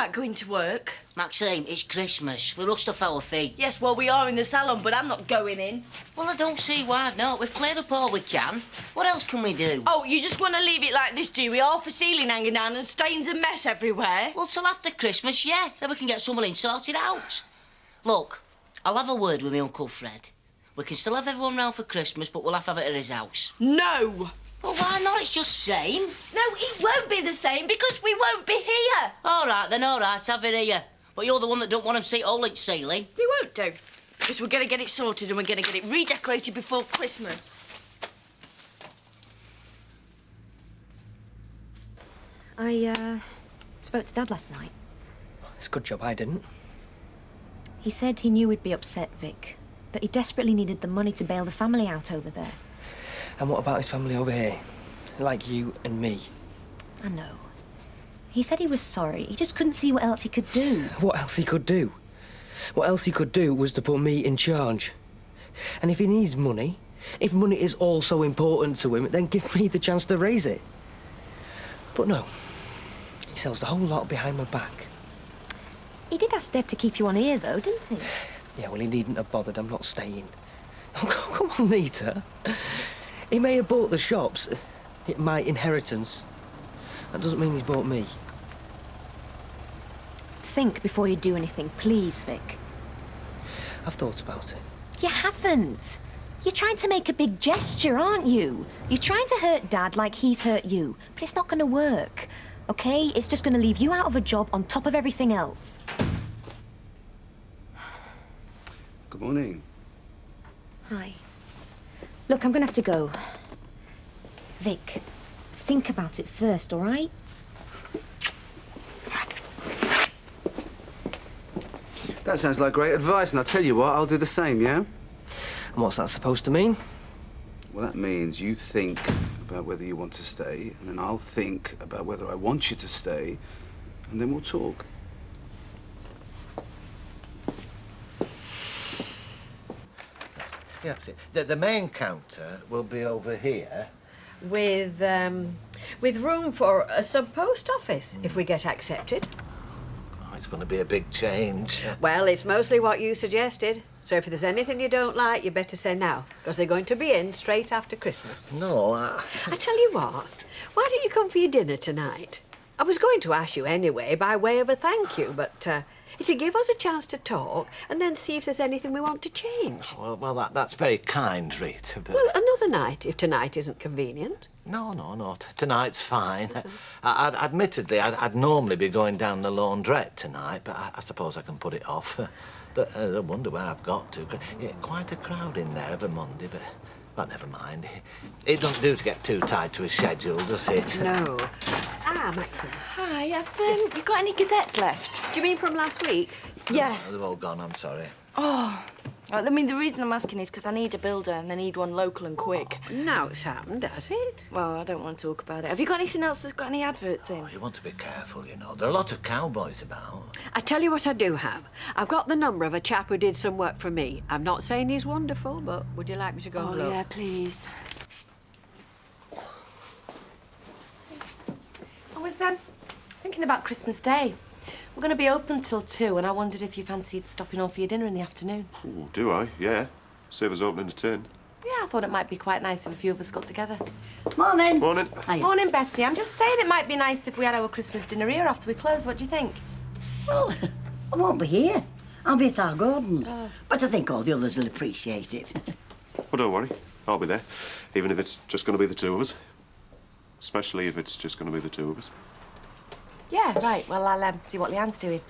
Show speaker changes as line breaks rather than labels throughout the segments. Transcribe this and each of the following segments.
about going to work.
Maxine, it's Christmas. We rushed off our feet.
Yes, well, we are in the salon, but I'm not going in.
Well, I don't see why not. We've cleared up all we can. What else can we do?
Oh, you just want to leave it like this, do we? Half a ceiling hanging down and stains and mess everywhere?
Well, till after Christmas, yeah. Then we can get someone in sorted out. Look, I'll have a word with my Uncle Fred. We can still have everyone round for Christmas, but we'll have to have it at his house.
No!
Well, why not? It's just same.
No, it won't be the same because we won't be here.
All right, then, all right, have it here. But you're the one that don't want them see all its ceiling.
They won't do. Because we're going to get it sorted and we're going to get it redecorated before Christmas.
I spoke to Dad last night.
It's a good job I didn't.
He said he knew we'd be upset, Vic, but he desperately needed the money to bail the family out over there.
And what about his family over here? Like you and me.
I know. He said he was sorry. He just couldn't see what else he could do.
What else he could do? What else he could do was to put me in charge. And if he needs money, if money is all so important to him, then give me the chance to raise it. But no. He sells the whole lot behind my back.
He did ask Dev to keep you on here, though, didn't he?
Yeah, well, he needn't have bothered. I'm not staying. Oh, come on, Nita. He may have bought the shops. My inheritance. That doesn't mean he's bought me.
Think before you do anything, please, Vic.
I've thought about it.
You haven't. You're trying to make a big gesture, aren't you? You're trying to hurt Dad like he's hurt you, but it's not going to work, OK? It's just going to leave you out of a job on top of everything else.
Good morning.
Hi. Look, I'm going to have to go. Vic, think about it first, all right?
That sounds like great advice, and I'll tell you what, I'll do the same, yeah?
And what's that supposed to mean?
Well, that means you think about whether you want to stay, and then I'll think about whether I want you to stay, and then we'll talk.
Yeah, that's it. The main counter will be over here.
With room for a sub-post office, if we get accepted.
Oh, it's going to be a big change.
Well, it's mostly what you suggested. So if there's anything you don't like, you better say now, because they're going to be in straight after Christmas.
No,
I tell you what, why don't you come for your dinner tonight? I was going to ask you anyway, by way of a thank you, but it'll give us a chance to talk and then see if there's anything we want to change.
Well, that's very kind, Rita, but...
Well, another night, if tonight isn't convenient.
No. Tonight's fine. Admittedly, I'd normally be going down the laundrette tonight, but I suppose I can put it off. But I wonder where I've got to. Yeah, quite a crowd in there of a Monday, but never mind. It doesn't do to get too tied to a schedule, does it?
No. Ah, Maxine.
Hi, you got any gazettes left?
Do you mean from last week?
Yeah.
Oh, they've all gone, I'm sorry.
Oh. I mean, the reason I'm asking is because I need a builder and I need one local and quick.
Now it's happened, has it?
Well, I don't want to talk about it. Have you got anything else that's got any adverts in?
Oh, you want to be careful, you know. There are a lot of cowboys about.
I tell you what I do have. I've got the number of a chap who did some work for me. I'm not saying he's wonderful, but would you like me to go and look?
Oh, yeah, please. I was thinking about Christmas Day. We're going to be open till 2, and I wondered if you fancied stopping on for your dinner in the afternoon.
Ooh, do I? Yeah. Save us opening at 10.
Yeah, I thought it might be quite nice if a few of us got together.
Morning.
Morning.
Hiya.
Morning, Betty. I'm just saying it might be nice if we had our Christmas dinner here after we close. What do you think?
Well, I won't be here. I'll be at our gardens. But I think all the others will appreciate it.
Well, don't worry. I'll be there. Even if it's just going to be the two of us. Especially if it's just going to be the two of us.
Yeah, right. Well, I'll see what Leanne's doing.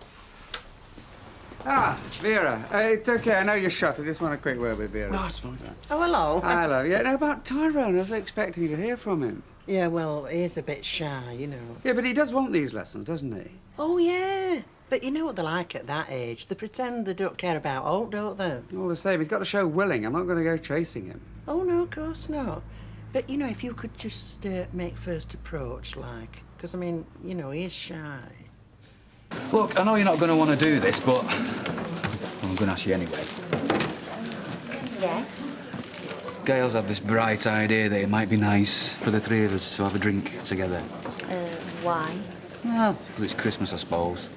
Ah, Vera. It's OK. I know you're shut. I just want a quick word with Vera.
No, it's fine.
Oh, hello.
Hello. Yeah, no, about Tyrone. I was expecting to hear from him.
Yeah, well, he is a bit shy, you know.
Yeah, but he does want these lessons, doesn't he?
Oh, yeah. But you know what they're like at that age. They pretend they don't care about Hope, don't they?
All the same, he's got to show willing. I'm not going to go chasing him.
Oh, no, of course not. But, you know, if you could just make first approach, like... Because, I mean, you know, he is shy.
Look, I know you're not going to want to do this, but I'm going to ask you anyway.
Yes?
Gail's had this bright idea that it might be nice for the three of us to have a drink together.
Why?
Well, for this Christmas, I suppose.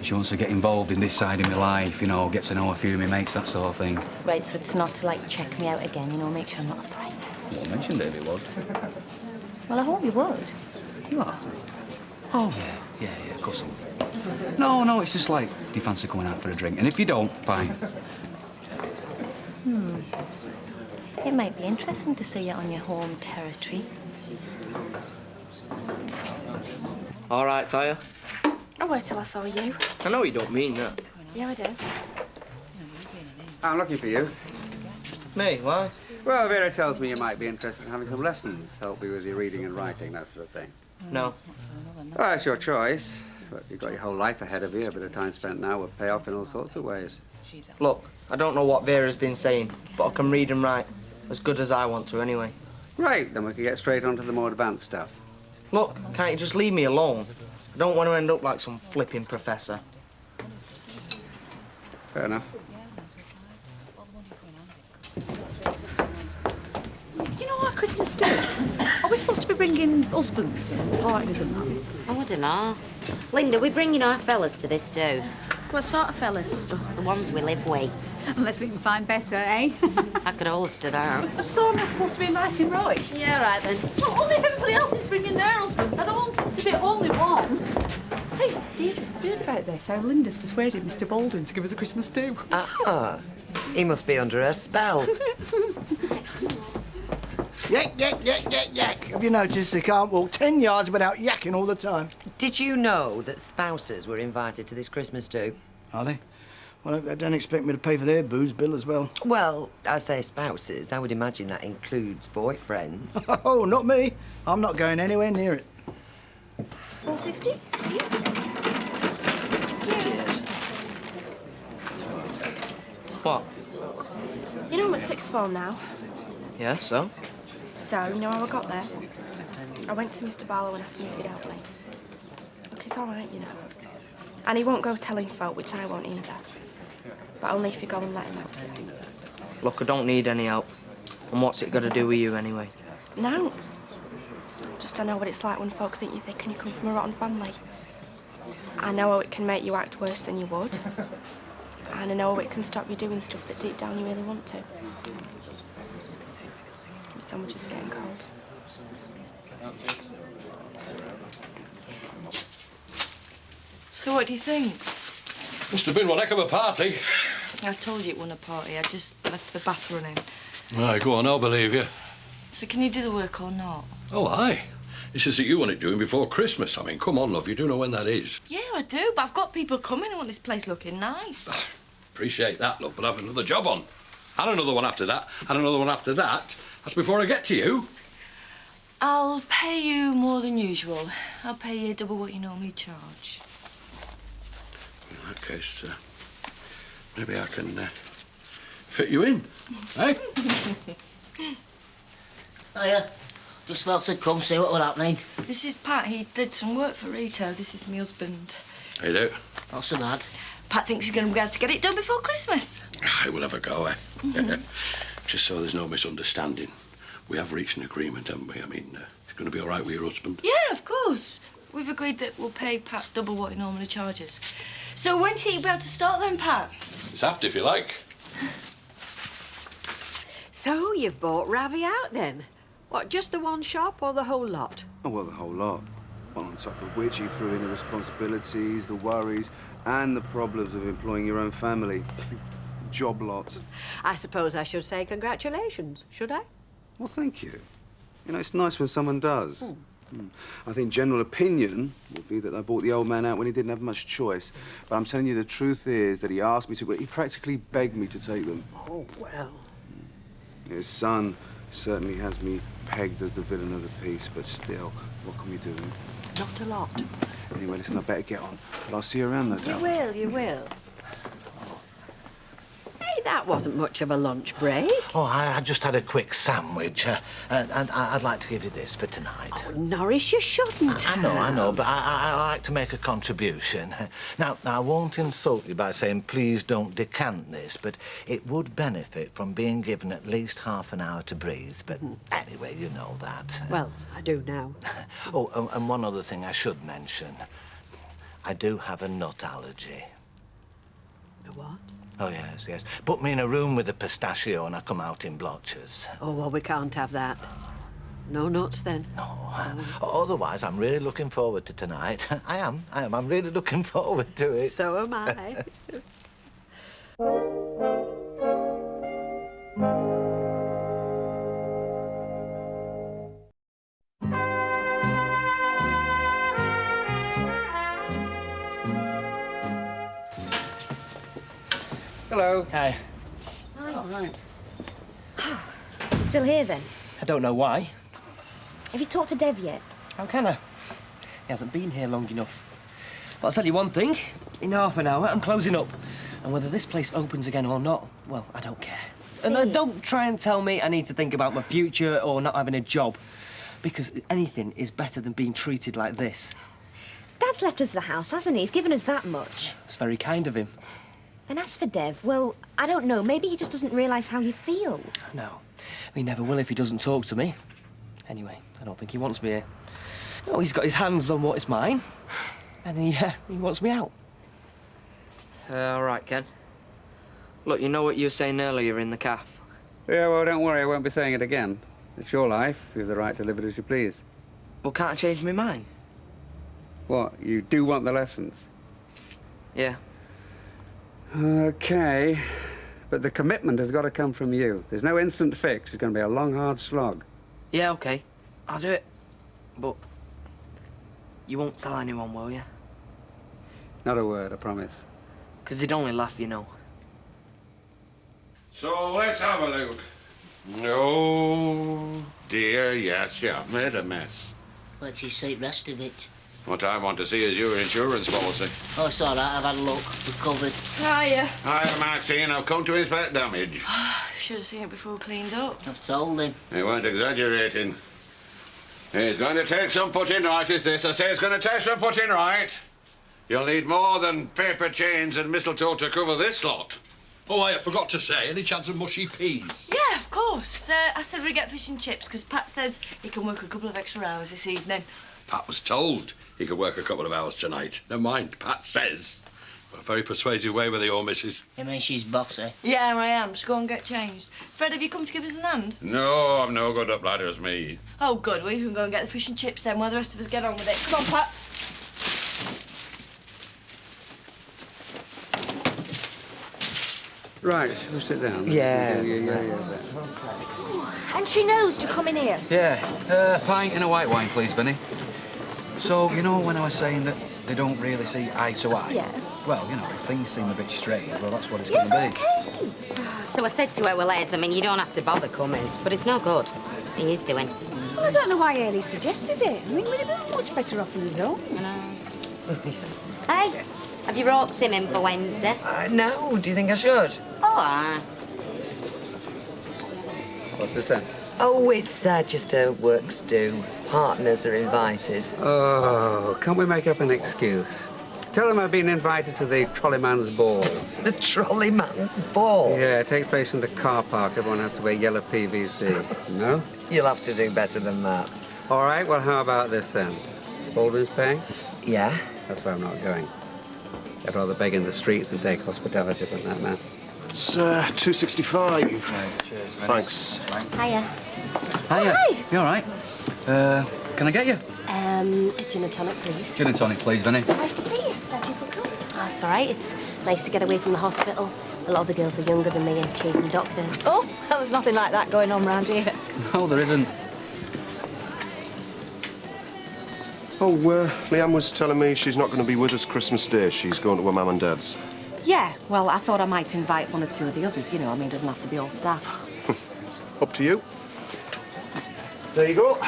She wants to get involved in this side of my life, you know, get to know a few of my mates, that sort of thing.
Right, so it's not to, like, check me out again, you know, make sure I'm not a threat.
Well, I mentioned Davy would.
Well, I hope you would.
You are? Oh, yeah, of course I would. No, it's just like, do you fancy coming out for a drink? And if you don't, fine.
It might be interesting to see you on your home territory.
All right, Tyre.
I'll wait till I saw you.
I know you don't mean that.
Yeah, I do.
I'm looking for you.
Me? Why?
Well, Vera tells me you might be interested in having some lessons, help me with your reading and writing, that sort of thing.
No.
Well, it's your choice, but you've got your whole life ahead of you. A bit of time spent now will pay off in all sorts of ways.
Look, I don't know what Vera's been saying, but I can read and write as good as I want to anyway.
Right, then we can get straight on to the more advanced stuff.
Look, can't you just leave me alone? I don't want to end up like some flipping professor.
Fair enough.
You know what Christmas do? Are we supposed to be bringing husbands and partners and that?
Oh, I don't know. Linda, we're bringing our fellas to this too.
What sort of fellas?
The ones we live with.
Unless we can find better, eh?
I could hold us to that.
So am I supposed to be inviting Roy?
Yeah, right then.
Well, only if everybody else is bringing their husbands. I don't want it to be only one. Hey, Deirdre, have you heard about this? How Linda's persuaded Mr. Baldwin to give us a Christmas do.
Ah, he must be under a spell.
Yak. Have you noticed they can't walk 10 yards without yakking all the time?
Did you know that spouses were invited to this Christmas do?
Are they? Well, they don't expect me to pay for their booze bill as well.
Well, I say spouses. I would imagine that includes boyfriends.
Oh, not me. I'm not going anywhere near it.
450, please.
What?
You know I'm at sixth form now.
Yeah, so?
So, you know how I got there? I went to Mr. Barlow and asked him if he'd help me. Look, he's all right, you know. And he won't go telling folk, which I won't either. But only if you go and let him help.
Look, I don't need any help. And what's it got to do with you anyway?
No. Just I know what it's like when folk think you're thick and you come from a rotten family. I know how it can make you act worse than you would. And I know how it can stop you doing stuff that deep down you really want to. The sandwich is getting cold.
So what do you think?
Must have been one heck of a party.
I told you it wasn't a party. I just left the bath running.
Aye, go on, I'll believe you.
So can you do the work or not?
Oh, aye. It's just that you want it doing before Christmas. I mean, come on, love, you do know when that is.
Yeah, I do, but I've got people coming who want this place looking nice.
Appreciate that, love, but I've another job on. And another one after that, and another one after that. That's before I get to you.
I'll pay you more than usual. I'll pay you double what you normally charge.
In that case, maybe I can fit you in, eh?
Hiya. Just thought to come see what was happening.
This is Pat. He did some work for Rita. This is my husband.
How you do?
Not so bad.
Pat thinks he's going to be able to get it done before Christmas.
I will have a go, eh? Just so there's no misunderstanding. We have reached an agreement, haven't we? I mean, it's going to be all right with your husband?
Yeah, of course. We've agreed that we'll pay Pat double what he normally charges. So when do you think you'll be able to start then, Pat?
It's after, if you like.
So you've bought Ravi out then? What, just the one shop or the whole lot?
Oh, well, the whole lot. Well, on top of which you threw in the responsibilities, the worries, and the problems of employing your own family. Job lots.
I suppose I should say congratulations, should I?
Well, thank you. You know, it's nice when someone does. I think general opinion would be that I bought the old man out when he didn't have much choice. But I'm telling you, the truth is that he asked me to. He practically begged me to take them.
Oh, well.
His son certainly has me pegged as the villain of the piece, but still, what can we do?
Not a lot.
Anyway, listen, I better get on. But I'll see you around, no doubt.
You will. Hey, that wasn't much of a lunch break.
Oh, I just had a quick sandwich, and I'd like to give you this for tonight.
Oh, Norris, you shouldn't.
I know, but I like to make a contribution. Now, I won't insult you by saying please don't decant this, but it would benefit from being given at least half an hour to breathe. But anyway, you know that.
Well, I do now.
Oh, and one other thing I should mention. I do have a nut allergy.
A what?
Oh, yes, yes. Put me in a room with a pistachio and I come out in blotches.
Oh, well, we can't have that. No nuts, then.
No. Otherwise, I'm really looking forward to tonight. I am. I'm really looking forward to it.
So am I.
Hello.
Hi.
Hi.
Oh, right.
You still here, then?
I don't know why.
Have you talked to Dev yet?
How can I? He hasn't been here long enough. But I'll tell you one thing. In half an hour, I'm closing up. And whether this place opens again or not, well, I don't care. And don't try and tell me I need to think about my future or not having a job. Because anything is better than being treated like this.
Dad's left us the house, hasn't he? He's given us that much.
It's very kind of him.
And as for Dev, well, I don't know. Maybe he just doesn't realise how you feel.
No. He never will if he doesn't talk to me. Anyway, I don't think he wants me here. No, he's got his hands on what is mine. And he wants me out.
All right, Ken. Look, you know what you were saying earlier in the cafe?
Yeah, well, don't worry, I won't be saying it again. It's your life. You have the right to live it as you please.
Well, can't I change my mind?
What, you do want the lessons?
Yeah.
OK. But the commitment has got to come from you. There's no instant fix. It's going to be a long, hard slog.
Yeah, OK. I'll do it. But you won't tell anyone, will you?
Not a word, I promise.
'Cause they'd only laugh, you know.
So let's have a look. Oh, dear, yes, you have made a mess.
Let's just see the rest of it.
What I want to see is your insurance policy.
Oh, it's all right. I've had a look. We're covered.
Hiya.
Hi, Maxine. I've come to inspect damage.
Should have seen it before we cleaned up.
I've told him.
He weren't exaggerating. It's going to take some putting right, is this? I say it's going to take some putting right. You'll need more than paper chains and mistletoe to cover this lot.
Oh, I forgot to say, any chance of mushy peas?
Yeah, of course. I said we'd get fish and chips because Pat says he can work a couple of extra hours this evening.
Pat was told he could work a couple of hours tonight. Never mind, Pat says. Got a very persuasive way with the old missus.
You mean she's bossy?
Yeah, I am. Just go and get changed. Fred, have you come to give us a hand?
No, I'm no good up ladders, me.
Oh, good. Well, you can go and get the fish and chips then while the rest of us get on with it. Come on, Pat.
Right, we'll sit down.
Yeah.
And she knows to come in here.
Yeah, pint and a white wine, please, Vinny. So, you know when I was saying that they don't really see eye to eye?
Yeah.
Well, you know, if things seem a bit strange, well, that's what it's going to be.
Okay.
So I said to her, well, Les, I mean, you don't have to bother coming. But it's no good. He is doing.
Well, I don't know why Ailey suggested it. I mean, we'd have been much better off on his own.
You know. Hey, have you roped him in for Wednesday?
No, do you think I should?
Oh,
What's this then?
Oh, it's just a works do. Partners are invited.
Oh, can't we make up an excuse? Tell them I've been invited to the trolleyman's ball.
The trolleyman's ball?
Yeah, it takes place in the car park. Everyone has to wear yellow PVC. No?
You'll have to do better than that.
All right, well, how about this then? Baldwin's paying?
Yeah?
That's why I'm not going. I'd rather beg in the streets than take hospitality from that man.
It's 265.
Right, cheers, Vinny.
Thanks.
Hiya.
Hiya.
Hi.
You all right? Can I get you?
A gin and tonic, please.
Gin and tonic, please, Vinny.
Nice to see you. Glad you could come. That's all right. It's nice to get away from the hospital. A lot of the girls are younger than me and chasing doctors.
Oh, well, there's nothing like that going on round here.
No, there isn't.
Oh, Leanne was telling me she's not going to be with us Christmas Day. She's going to her mum and dad's.
Yeah, well, I thought I might invite one or two of the others, you know. I mean, it doesn't have to be all staff.
Up to you. There you go.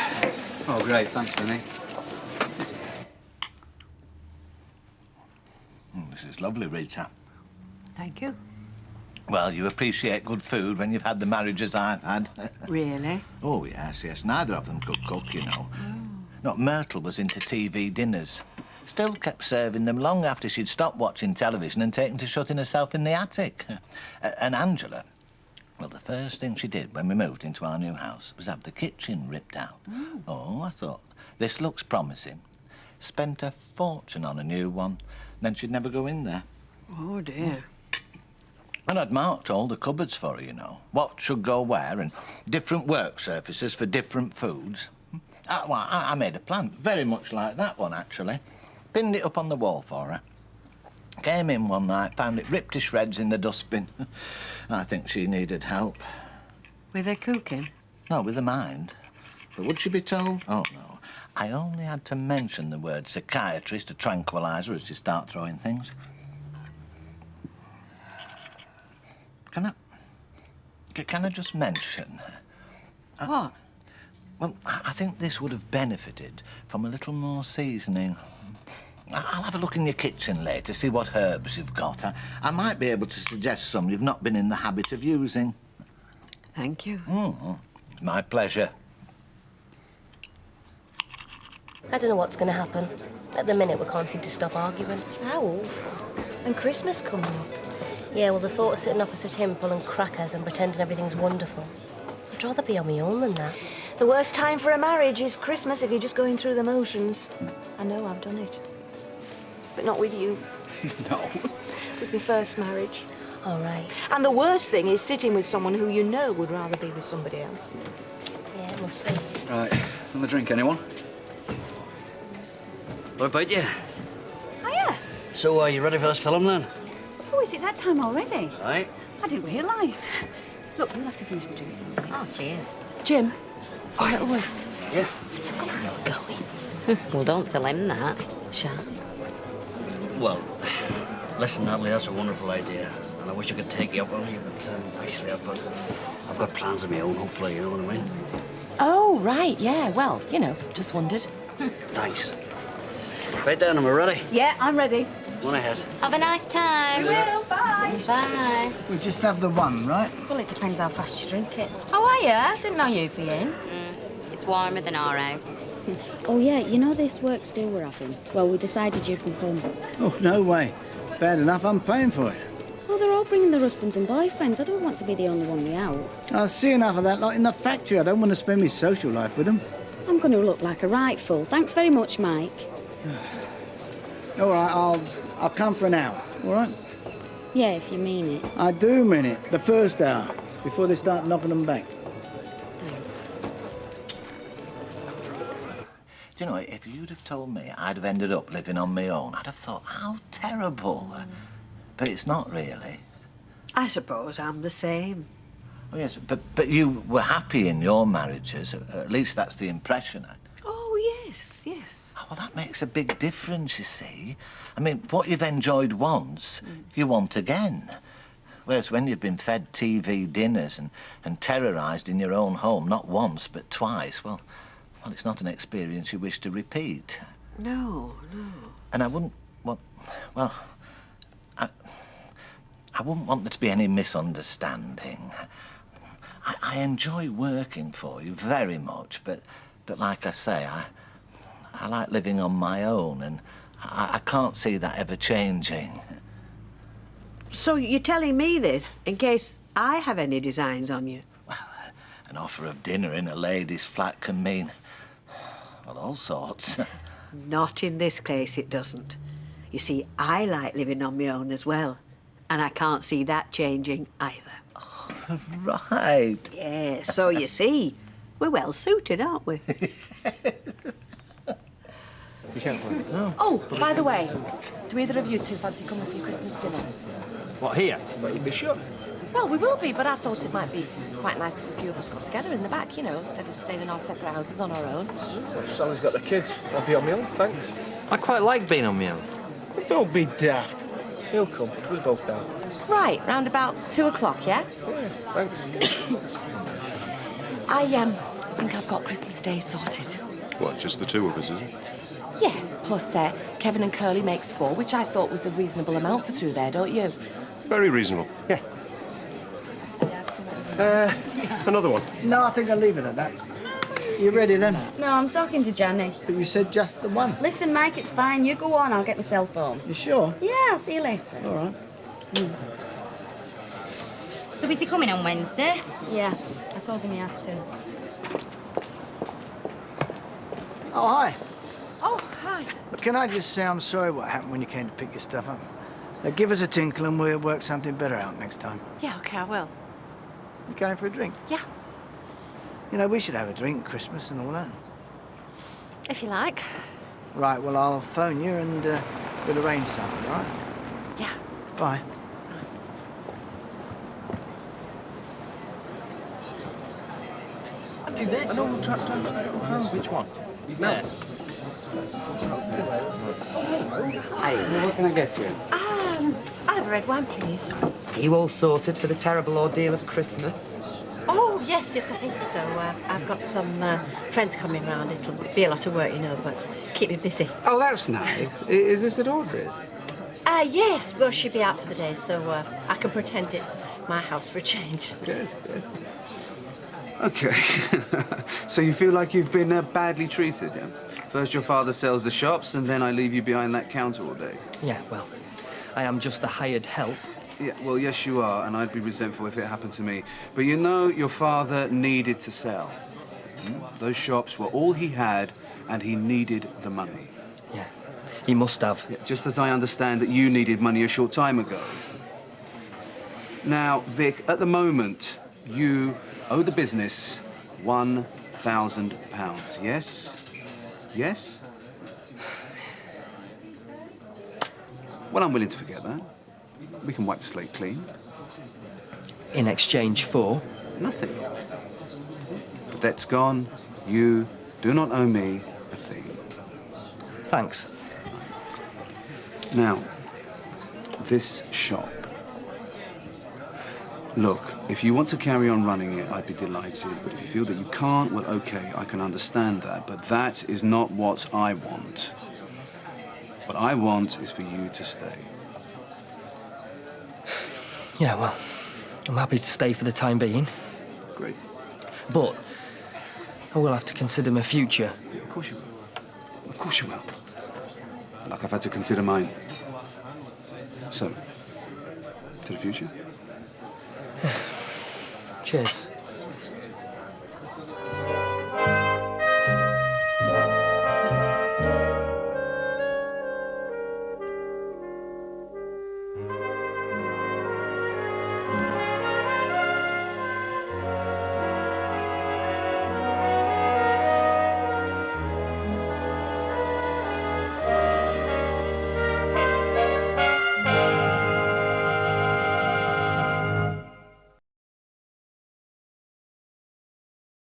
Oh, great. Thanks, Vinny.
This is lovely, Rita.
Thank you.
Well, you appreciate good food when you've had the marriages I've had.
Really?
Oh, yes, yes. Neither of them could cook, you know. No, Myrtle was into TV dinners. Still kept serving them long after she'd stopped watching television and taken to shutting herself in the attic. And Angela, well, the first thing she did when we moved into our new house was have the kitchen ripped out. Oh, I thought, this looks promising. spent a fortune on a new one. Then she'd never go in there.
Oh, dear.
And I'd marked all the cupboards for her, you know. What should go where and different work surfaces for different foods. I made a plan, very much like that one, actually. Pinned it up on the wall for her. Came in one night, found it ripped to shreds in the dustbin. I think she needed help.
With her cooking?
No, with her mind. But would she be told? Oh, no. I only had to mention the word psychiatrist to tranquilise her as she start throwing things. Can I just mention...
What?
Well, I think this would have benefited from a little more seasoning. I'll have a look in your kitchen later, see what herbs you've got. I might be able to suggest some you've not been in the habit of using.
Thank you.
It's my pleasure.
I don't know what's going to happen. At the minute, we can't seem to stop arguing.
How awful. And Christmas coming up.
Yeah, well, the thought of sitting opposite him pulling crackers and pretending everything's wonderful. I'd rather be on my own than that.
The worst time for a marriage is Christmas if you're just going through the motions. I know, I've done it. But not with you.
No.
With my first marriage.
All right.
And the worst thing is sitting with someone who you know would rather be with somebody else.
Yeah, it must be.
Right, another drink, anyone?
What about you?
Hiya.
So, are you ready for this film, then?
Oh, is it that time already?
Right.
I didn't realise. Look, we'll have to finish my drink.
Oh, cheers.
Jim, a little word.
Yeah?
Well, don't tell him that. Sharp.
Well, listen, Natalie, that's a wonderful idea. And I wish I could take you up on it, but actually I've got plans of my own, hopefully, you know what I mean?
Oh, right, yeah. Well, you know, just wondered.
Thanks. Right then, am I ready?
Yeah, I'm ready.
One ahead.
Have a nice time.
We will. Bye.
Bye.
We just have the one, right?
Well, it depends how fast you drink it. Oh, are you? Didn't know you'd be in.
It's warmer than our house.
Oh, yeah, you know this works do we're having? Well, we decided you can come.
Oh, no way. Bad enough, I'm paying for it.
Oh, they're all bringing their husbands and boyfriends. I don't want to be the only one way out.
I see enough of that lot in the factory. I don't want to spend my social life with them.
I'm going to look like a right fool. Thanks very much, Mike.
All right, I'll come for an hour, all right?
Yeah, if you mean it.
I do mean it. The first hour, before they start knocking them back.
Do you know, if you'd have told me I'd have ended up living on my own, I'd have thought, how terrible. But it's not really.
I suppose I'm the same.
Oh, yes, but you were happy in your marriages. At least that's the impression.
Oh, yes, yes.
Oh, well, that makes a big difference, you see. I mean, what you've enjoyed once, you want again. Whereas when you've been fed TV dinners and terrorised in your own home, not once, but twice, well, it's not an experience you wish to repeat.
No, no.
And I wouldn't want... Well, I wouldn't want there to be any misunderstanding. I enjoy working for you very much, but like I say, I like living on my own, and I can't see that ever changing.
So you're telling me this in case I have any designs on you?
Well, an offer of dinner in a lady's flat can mean, well, all sorts.
Not in this case, it doesn't. You see, I like living on my own as well, and I can't see that changing either.
Oh, right.
Yeah, so you see, we're well suited, aren't we?
You can't play. No.
Oh, by the way, do either of you two fancy coming for your Christmas dinner?
What, here? But you'd be sure.
Well, we will be, but I thought it might be quite nice if a few of us got together in the back, you know, instead of staying in our separate houses on our own.
Well, if Sally's got the kids, I'll be on my own, thanks. I quite like being on my own. Don't be daft. He'll come. We'll both down.
Right, round about 2 o'clock, yeah?
Yeah, thanks.
I think I've got Christmas Day sorted.
What, just the two of us, is it?
Yeah, plus Kevin and Curly makes 4, which I thought was a reasonable amount for through there, don't you?
Very reasonable, yeah. Another one.
No, I think I'll leave it at that. You ready then?
No, I'm talking to Janice.
But you said just the one.
Listen, Mike, it's fine. You go on. I'll get myself home.
You sure?
Yeah, I'll see you later.
All right.
So is he coming on Wednesday?
Yeah, I told him he had to.
Oh, hi.
Oh, hi.
Hi.
But can I just say I'm sorry what happened when you came to pick your stuff up? Give us a tinkle and we'll work something better out next time.
Yeah, OK, I will.
You going for a drink?
Yeah.
You know, we should have a drink, Christmas and all that.
If you like.
Right, well, I'll phone you and we'll arrange something, all right?
Yeah.
Bye.
Do this. Which one?
No.
Hey, what can I get you?
I'll have a red wine, please.
Are you all sorted for the terrible ordeal of Christmas?
Oh, yes, I think so. I've got some friends coming round. It'll be a lot of work, you know, but keep me busy.
Oh, that's nice. Is this at Audrey's?
Yes, well, she'll be out for the day, so I can pretend it's my house for a change.
Good, good. OK. So you feel like you've been badly treated, yeah? First your father sells the shops, and then I leave you behind that counter all day.
Yeah, well, I am just the hired help.
Yeah, well, yes, you are, and I'd be resentful if it happened to me. But you know, your father needed to sell. Those shops were all he had, and he needed the money.
Yeah, he must have.
Yeah, just as I understand that you needed money a short time ago. Now, Vic, at the moment, you owe the business £1,000, yes? Yes? Well, I'm willing to forget that. We can wipe the slate clean.
In exchange for?
Nothing. The debt's gone. You do not owe me a thing.
Thanks.
Now, this shop. Look, if you want to carry on running it, I'd be delighted. But if you feel that you can't, well, OK, I can understand that. But that is not what I want. What I want is for you to stay.
Yeah, well, I'm happy to stay for the time being.
Great.
But I will have to consider my future.
Yeah, of course you will. Of course you will. Like I've had to consider mine. So, to the future?
Cheers.